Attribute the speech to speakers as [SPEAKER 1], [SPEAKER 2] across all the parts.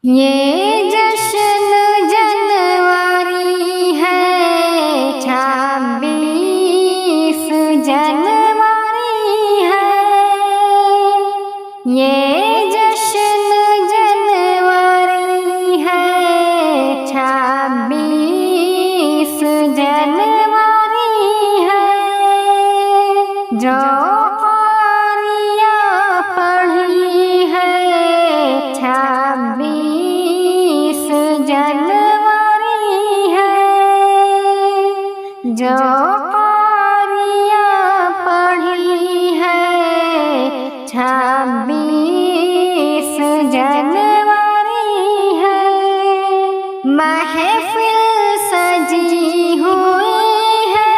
[SPEAKER 1] ये जश्न जनवरी है, 26 जनवरी है। ये जश्न जनवरी है, 26 जनवरी है। जो पढ़ी है 26 जनवरी है। जो पढ़ी है 26 जनवरी है। महफिल सजी हुई है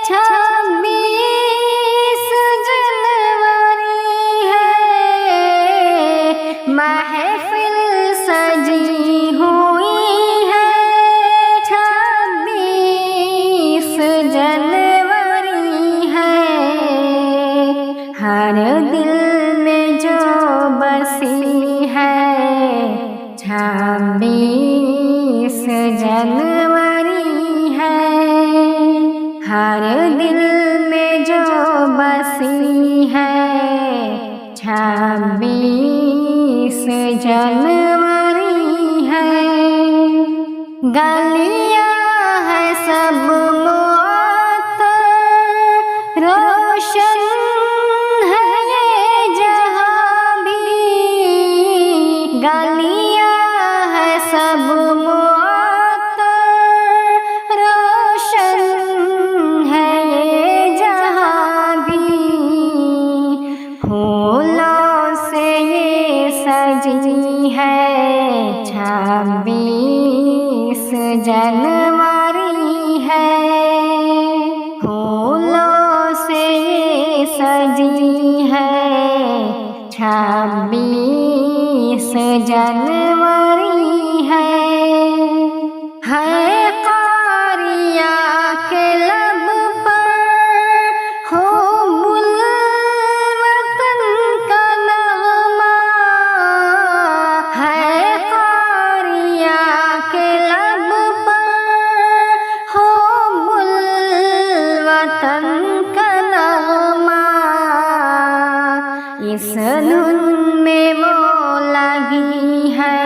[SPEAKER 1] 26 जनवरी है। महफिल सजी हुई है 26 जनवरी है। हर दिल में जो बसी है 26 जनवरी है। हर दिल में जो बसी है 26 जनवरी है। गलियां है सब मुअत्तर, रोशन है ये जहां भी। गलियां है सब मुअत्तर, रोशन है ये जहां भी। फूलों से ये सजी है 26 जनवरी है। फूलों से ये सजी है 26 जनवरी है। कारिया के लब पर हुब्बुल वतन का नग़मा है। कारिया के लब पर हुब्बुल वतन का नग़मा। इस धुन में वो लगी है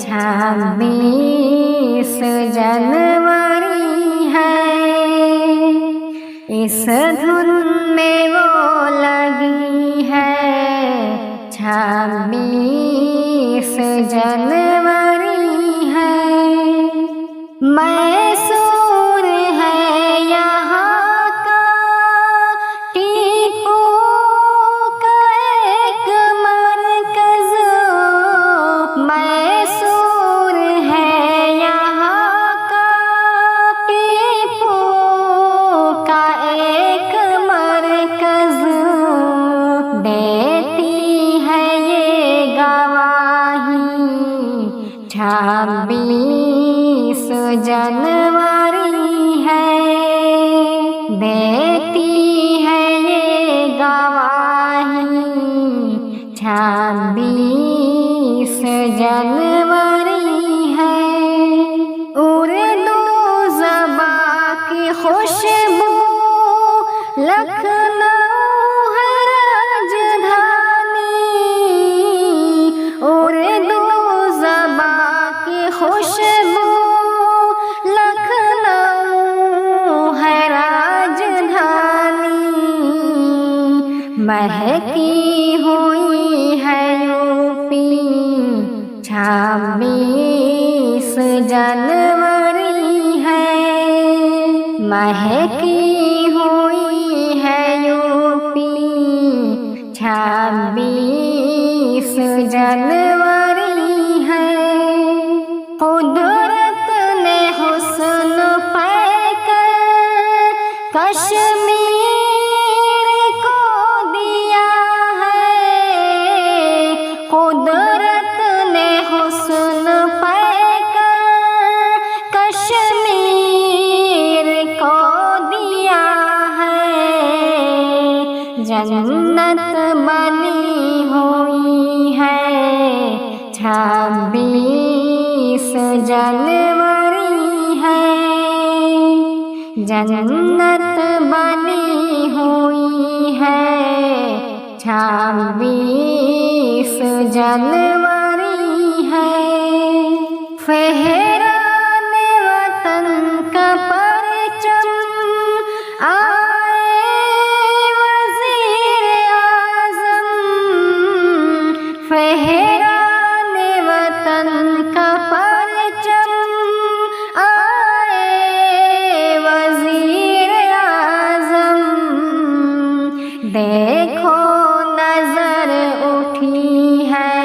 [SPEAKER 1] 26 जनवरी है। इस धुन में वो लगी है 26 जनवरी है। मैसूर है यहाँ का टीपू का एक मरकज़। मैसूर है यहाँ का टीपू का एक मरकज़। देती है ये गवाही 26 जनवरी है। देती है ये गवाही 26 जनवरी है। उर्दू ज़बां की खुशबू लखनऊ है राजधानी। उर्दू ज़बां की खुशबू लखनऊ है राजधानी। महकी हुई है यूपी 26 जनवरी है। महकी हुई है यूपी 26 जनवरी है। कुदरत ने हुस्न पैकर कश्मीर को दिया है। कुदरत ने हुस्न पैकर कश्मीर को दिया है। जन्नत बनी हुई है 26 जनवरी है। जन्नत बनी हुई है 26 जनवरी है। फहराने वतन का परचम आए वज़ीर आज़म। फहराने वतन का परचम आए वज़ीर आज़म। देखो नजर उठी है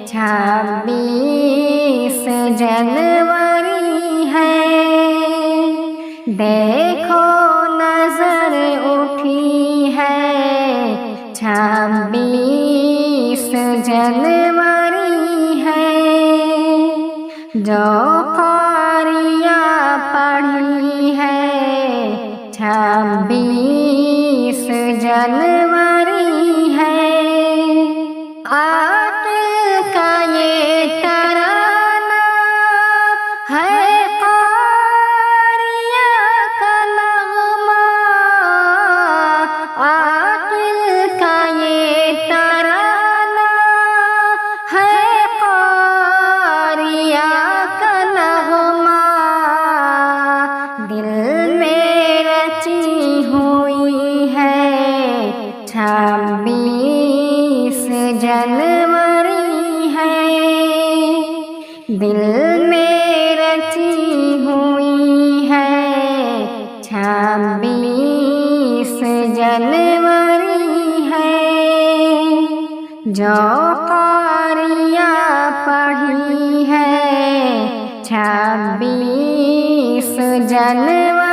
[SPEAKER 1] 26 जनवरी है। देखो नजर उठी है 26 जनवरी है। जो क़ारिया पढ़ी है 26 जनवरी है। आकिल का ये तराना है क़ारिया का नग़मा। आकिल का ये तराना है क़ारिया का नग़मा। दिल में रची हुई है 26 जनवरी है। दिल में रची हुई है 26 जनवरी है। जो क़ारिया पढ़ी है 26 जनवरी